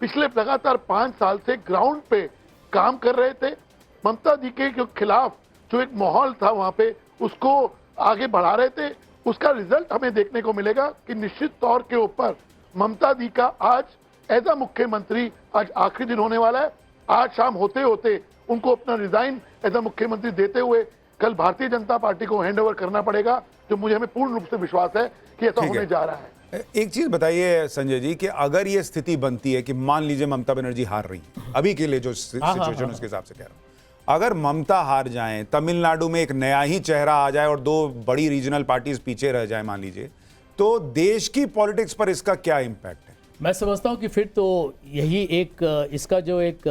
पिछले लगातार 5 साल से ग्राउंड पे काम कर रहे थे। ममता जी के खिलाफ जो एक माहौल था वहां पे, उसको आगे बढ़ा रहे थे। उसका रिजल्ट हमें देखने को मिलेगा कि निश्चित तौर के ऊपर ममता जी का आज एज अ मुख्यमंत्री आज आखिरी दिन होने वाला है। आज शाम होते होते उनको अपना रिजाइन एज अ मुख्यमंत्री देते हुए कल भारतीय जनता पार्टी को हैंडओवर करना पड़ेगा, जो मुझे हमें पूर्ण रूप से विश्वास है कि ऐसा होने जा रहा है। एक चीज बताइए संजय जी कि अगर ये स्थिति बनती है कि मान लीजिए ममता बनर्जी हार रही है, अभी के लिए जो सिचुएशन उसके हिसाब से कह रहा हूं, अगर ममता हार जाए, तमिलनाडु में एक नया ही चेहरा आ जाए और 2 बड़ी रीजनल पार्टीज पीछे रह जाए मान लीजिए, तो देश की पॉलिटिक्स पर इसका क्या इंपैक्ट है? मैं समझता हूं कि फिर तो यही एक इसका जो एक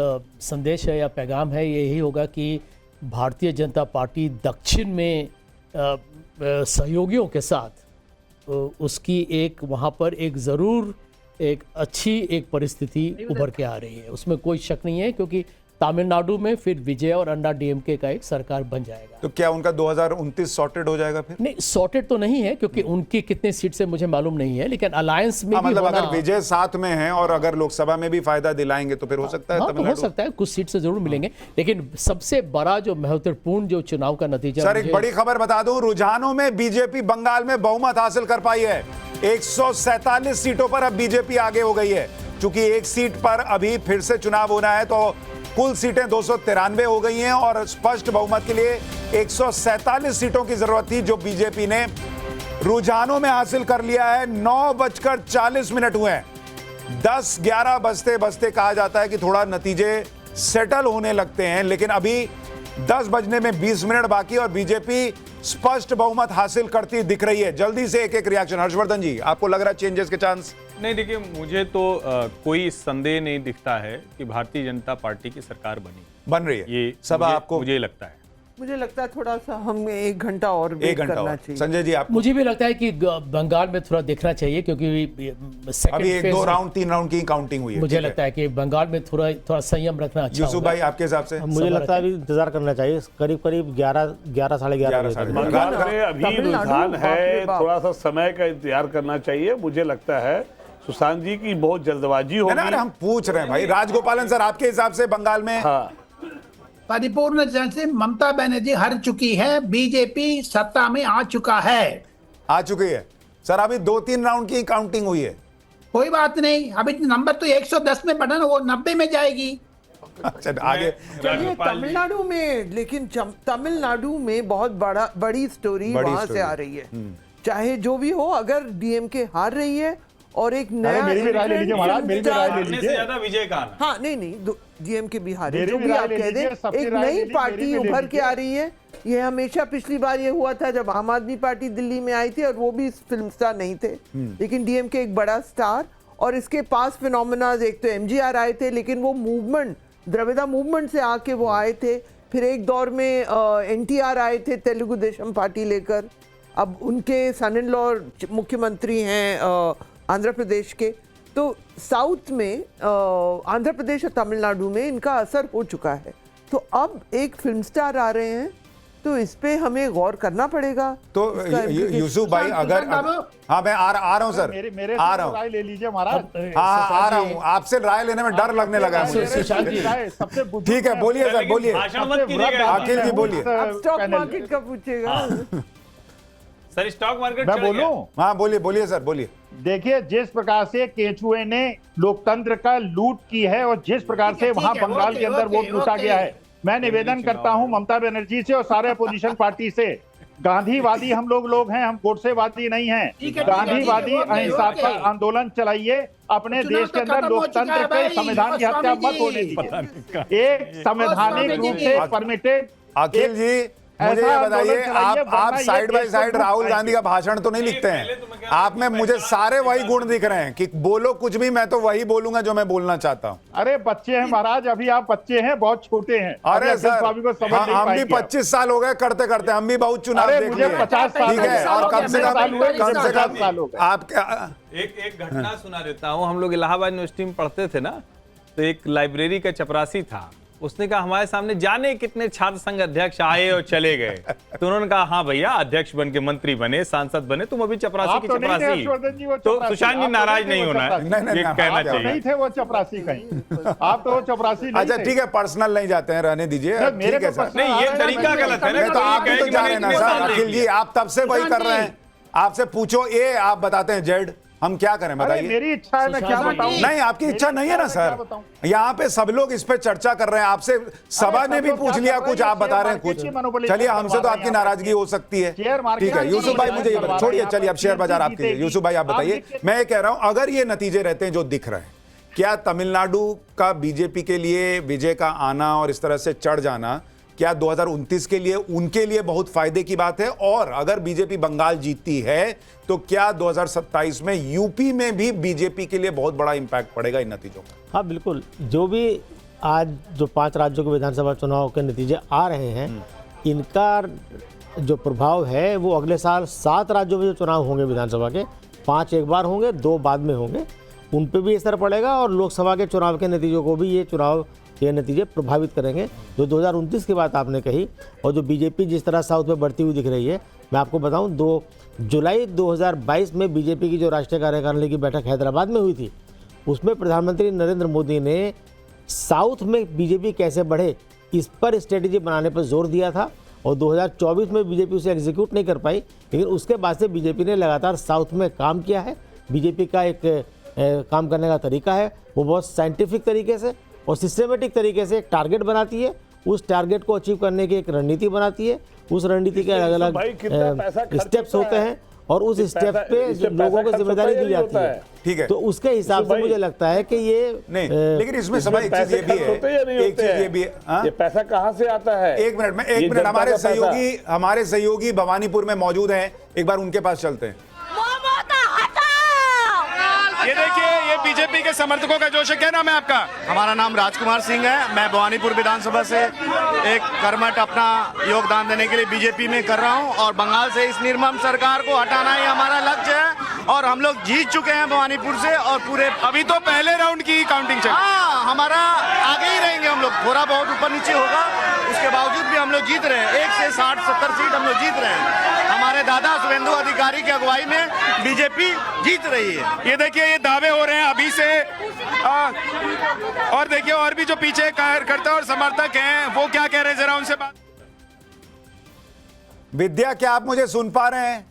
संदेश है या पैगाम है, यही होगा कि भारतीय जनता पार्टी दक्षिण में सहयोगियों के साथ उसकी एक वहाँ पर एक ज़रूर एक अच्छी एक परिस्थिति उभर के आ रही है, उसमें कोई शक नहीं है, क्योंकि तमिलनाडु में फिर विजय और अन्ना डीएमके का एक सरकार बन जाएगा। तो क्या उनका 2029 सॉर्टेड हो जाएगा फिर? नहीं, सॉर्टेड तो नहीं है, क्योंकि उनकी कितने सीट से मुझे मालूम नहीं है, लेकिन अलायंस में मतलब अगर विजय साथ में है और अगर लोकसभा में भी फायदा दिलाएंगे तो फिर हो सकता है। हाँ, तो हो सकता है कुछ सीट से जरूर मिलेंगे, लेकिन सबसे बड़ा जो महत्वपूर्ण जो चुनाव का नतीजा। सर एक बड़ी खबर बता दूं, रुझानों में बीजेपी बंगाल में बहुमत हासिल कर पाई है। 147 सीटों पर अब बीजेपी आगे हो गई है। चूंकि एक सीट पर अभी फिर से चुनाव होना है, तो कुल सीटें 293 हो गई हैं और स्पष्ट बहुमत के लिए 147 सीटों की जरूरत थी, जो बीजेपी ने रुझानों में हासिल कर लिया है। 9:40 हुए हैं। 10-11 बजते बजते कहा जाता है कि थोड़ा नतीजे सेटल होने लगते हैं, लेकिन अभी 10 बजने में 20 मिनट बाकी और बीजेपी स्पष्ट बहुमत हासिल करती दिख रही है। जल्दी से एक रिएक्शन हर्षवर्धन जी, आपको लग रहा है चेंजेस के चांस? नहीं, देखिए मुझे तो कोई संदेह नहीं दिखता है कि भारतीय जनता पार्टी की सरकार बन रही है। ये सब आपको मुझे लगता है थोड़ा सा हम 1 घंटा और वेट करना चाहिए। संजय जी, आपको? मुझे भी लगता है कि बंगाल में थोड़ा देखना चाहिए, क्योंकि अभी 1-2 राउंड 3 राउंड की काउंटिंग हुई है। मुझे लगता है कि बंगाल में थोड़ा संयम रखना अच्छा यूसुफ भाई, आपके हिसाब से? मुझे लगता है अभी इंतजार करना चाहिए, करीब 11 साढ़े 11 बंगाल में अभी रुझान है, थोड़ा सा समय का इंतजार करना चाहिए। मुझे लगता है सुशांत जी की बहुत जल्दबाजी होगी। अरे हम पूछ रहे हैं भाई, राजगोपालन सर, आपके हिसाब से बंगाल में? हाँ, परिपूर्ण जन से ममता बनर्जी हार चुकी है, बीजेपी सत्ता में आ चुका है। आ चुकी है सर, अभी 2-3 राउंड की काउंटिंग हुई है। कोई बात नहीं, अभी नंबर तो 110 में बढ़ा ना, वो 90 में जाएगी। अच्छा, आगे चलिए तमिलनाडु में, लेकिन तमिलनाडु में बहुत बड़ी स्टोरी वहां से आ रही है। चाहे जो भी हो, अगर डीएमके हार रही है और एक नया, मेरी भी राय ले लीजिए महाराज, मेरी भी राय ले लीजिए। ज्यादा विजय का आना। हाँ नहीं, डीएमके बिहार मेरी जो भी भी राय आप ले कह लीजिए, दें, सबकी एक राय ले नई लीजिए, पार्टी मेरी भी ले उभर के लीजिए। आ रही है। ये हमेशा पिछली बार ये हुआ था जब आम आदमी पार्टी दिल्ली में आई थी और वो भी फिल्म स्टार नहीं थे, लेकिन डीएमके एक बड़ा स्टार, और इसके पास फिनोमेना, एक तो एमजीआर आए थे, लेकिन वो मूवमेंट द्रविड़ा मूवमेंट से आके वो आए थे। फिर एक दौर में एनटीआर आए थे तेलुगु देशम पार्टी लेकर, अब उनके सन इन लॉ मुख्यमंत्री हैं आंध्र प्रदेश के। तो साउथ में आंध्र प्रदेश और तमिलनाडु में इनका असर हो चुका है। तो अब एक फिल्म स्टार आ रहे हैं, तो इस पे हमें गौर करना पड़ेगा। तो यूसुफ भाई, अगर हाँ मैं आ रहा हूँ सर, आ रहा हूँ। राय ले लीजिए महाराज। हाँ आ रहा हूँ, आपसे राय लेने में डर लगने लगा है मुझे। ठीक है, बोलिए सर, बोलिए। अखिल जी बोलिए। स्टॉक मार्केट का पूछेगा सर, स्टॉक मार्केट मैं बोलूं? हाँ बोलिए सर, बोलिए। देखिए, जिस प्रकार से केचुए ने लोकतंत्र का लूट की है और जिस प्रकार से वहां बंगाल के अंदर वोट लूटा गया है, मैं निवेदन करता हूं ममता बनर्जी से और सारे अपोजिशन पार्टी से, गांधीवादी हम लोग हैं, हम गोडसेवादी नहीं हैं। गांधीवादी अहिंसात्मक आंदोलन चलाइए, अपने देश के अंदर लोकतंत्र के संविधान की हत्या मत होने दीजिए। एक संवैधानिक रूप से परमिटेड। अखिल जी, मुझे ये बताइए, आप side by side Rahul Gandhi का भाषण तो नहीं लिखते हैं? आप में मुझे सारे वही गुण दिख रहे हैं कि बोलो कुछ भी, मैं तो वही बोलूंगा जो मैं बोलना चाहता हूँ। अरे बच्चे हैं महाराज, अभी आप बच्चे हैं, बहुत छोटे हैं। अरे सर, हम भी 25 साल हो गए करते करते, हम भी बहुत चुनाव देख लिए। मुझे 50 साल, ठीक है, और कम से कम आप एक घटना सुना देता हूँ। हम लोग इलाहाबाद यूनिवर्सिटी में पढ़ते थे ना, तो एक लाइब्रेरी का चपरासी था, उसने कहा हमारे सामने जाने कितने छात्र संघ अध्यक्ष आए और चले गए, तो उन्होंने कहा हाँ भैया अध्यक्ष बन के मंत्री बने, सांसद बने, तुम अभी चपरासी की चपरासी। तो सुशांत जी नाराज नहीं होना है, ये कहना चाहिए। नहीं थे वो चपरासी कहीं, आप तो वो चपरासी नहीं अच्छा थे। ठीक है, पर्सनल नहीं जाते हैं, रहने दीजिए, मेरे ठीक है पे सर। नहीं ये तरीका गलत है ना। तो आप भी तो जा रहे हैं ना सर, अखिल जी आप तब से वही कर रहे हैं, आपसे पूछो ए आप बताते हैं जेड, हम क्या करें बताइए। मेरी इच्छा है, मैं क्या बताऊं। नहीं आपकी इच्छा नहीं है ना सर, यहाँ पे सब लोग इस पे चर्चा कर रहे हैं, आपसे सभा ने भी पूछ लिया कुछ, आप बता रहे हैं कुछ। चलिए हमसे तो आपकी नाराजगी हो सकती है, ठीक है। यूसुफ भाई मुझे ये छोड़िए, चलिए अब शेयर बाजार आपके, यूसुफ भाई आप बताइए। मैं ये कह रहा हूं अगर ये नतीजे रहते हैं जो दिख रहे हैं, क्या तमिलनाडु का बीजेपी के लिए विजय का आना और इस तरह से चढ़ जाना क्या 2029 के लिए उनके लिए बहुत फायदे की बात है? और अगर बीजेपी बंगाल जीतती है तो क्या 2027 में यूपी में भी बीजेपी के लिए बहुत बड़ा इंपैक्ट पड़ेगा इन नतीजों का? हाँ बिल्कुल, जो भी आज जो 5 राज्यों के विधानसभा चुनाव के नतीजे आ रहे हैं, इनका जो प्रभाव है वो अगले साल 7 राज्यों में जो चुनाव होंगे विधानसभा के, 5 एक बार होंगे, 2 बाद में होंगे, उन पे भी असर पड़ेगा और लोकसभा के चुनाव के नतीजों को भी ये नतीजे प्रभावित करेंगे। जो 2029 की बात आपने कही और जो बीजेपी जिस तरह साउथ में बढ़ती हुई दिख रही है, मैं आपको बताऊं 2 जुलाई 2022 में बीजेपी की जो राष्ट्रीय कार्यकारिणी की बैठक हैदराबाद में हुई थी, उसमें प्रधानमंत्री नरेंद्र मोदी ने साउथ में बीजेपी कैसे बढ़े इस पर स्ट्रेटेजी बनाने पर जोर दिया था और 2024 में बीजेपी उसे एग्जीक्यूट नहीं कर पाई, लेकिन उसके बाद से बीजेपी ने लगातार साउथ में काम किया है। बीजेपी का एक काम करने का तरीका है, वो बहुत साइंटिफिक तरीके से और सिस्टमेटिक तरीके से एक टारगेट बनाती है, उस टारगेट को अचीव करने की एक रणनीति बनाती है, उस रणनीति के अलग अलग स्टेप्स होते हैं और उस स्टेप पे लोगों को जिम्मेदारी दी जाती है, ठीक है। तो उसके हिसाब से मुझे लगता है कि ये नहीं, लेकिन इसमें समय एक चीज ये भी है, एक चीज ये भी है, ये पैसा कहाँ से आता है? एक मिनट हमारे सहयोगी भवानीपुर में मौजूद हैं, एक बार उनके पास चलते हैं। ये देखिए, ये बीजेपी के समर्थकों का जोश है। क्या नाम है आपका? हमारा नाम राजकुमार सिंह है। मैं भवानीपुर विधानसभा से एक कर्मठ अपना योगदान देने के लिए बीजेपी में कर रहा हूं और बंगाल से इस निर्मम सरकार को हटाना ही हमारा लक्ष्य है और हम लोग जीत चुके हैं भवानीपुर से और पूरे अभी तो पहले राउंड की काउंटिंग चल रही है। हाँ, हमारा आगे ही रहेंगे हम लोग, थोड़ा बहुत ऊपर नीचे होगा, उसके बावजूद भी हम लोग जीत रहे हैं। 1 से 60-70 सीट हम लोग जीत रहे हैं। हमारे दादा शुभेंदु अधिकारी की अगुवाई में बीजेपी जीत रही है। ये देखिए, ये दावे हो रहे हैं अभी से और देखिए और भी जो पीछे कार्यकर्ता और समर्थक हैं वो क्या कह रहे हैं, जरा उनसे बात। विद्या, क्या आप मुझे सुन पा रहे हैं?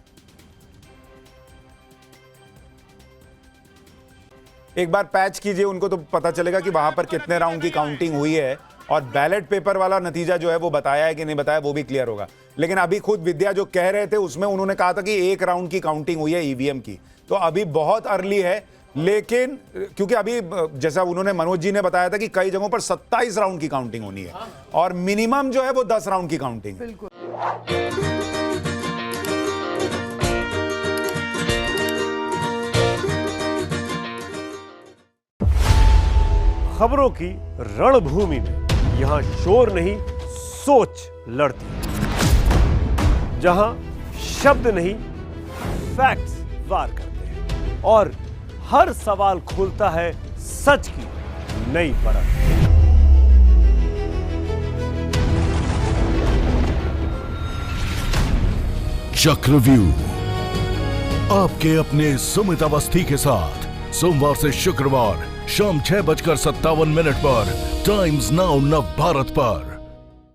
एक बार पैच कीजिए उनको, तो पता चलेगा कि वहां पर कितने राउंड की काउंटिंग हुई है और बैलेट पेपर वाला नतीजा जो है वो बताया है कि नहीं बताया वो भी क्लियर होगा। लेकिन अभी खुद विद्या जो कह रहे थे उसमें उन्होंने कहा था कि 1 राउंड की काउंटिंग हुई है ईवीएम की, तो अभी बहुत अर्ली है। लेकिन क्योंकि अभी जैसा उन्होंने मनोज जी ने बताया था कि कई जगहों पर 27 राउंड की काउंटिंग होनी है और मिनिमम जो है वो 10 राउंड की काउंटिंग। बिल्कुल। खबरों की रणभूमि में यहां शोर नहीं सोच लड़ती है, जहां शब्द नहीं फैक्ट्स वार करते हैं और हर सवाल खोलता है सच की नई परत। चक्रव्यूह आपके अपने सुमित अवस्थी के साथ सोमवार से शुक्रवार शाम 6:57 पर टाइम्स नाउ नव भारत पर।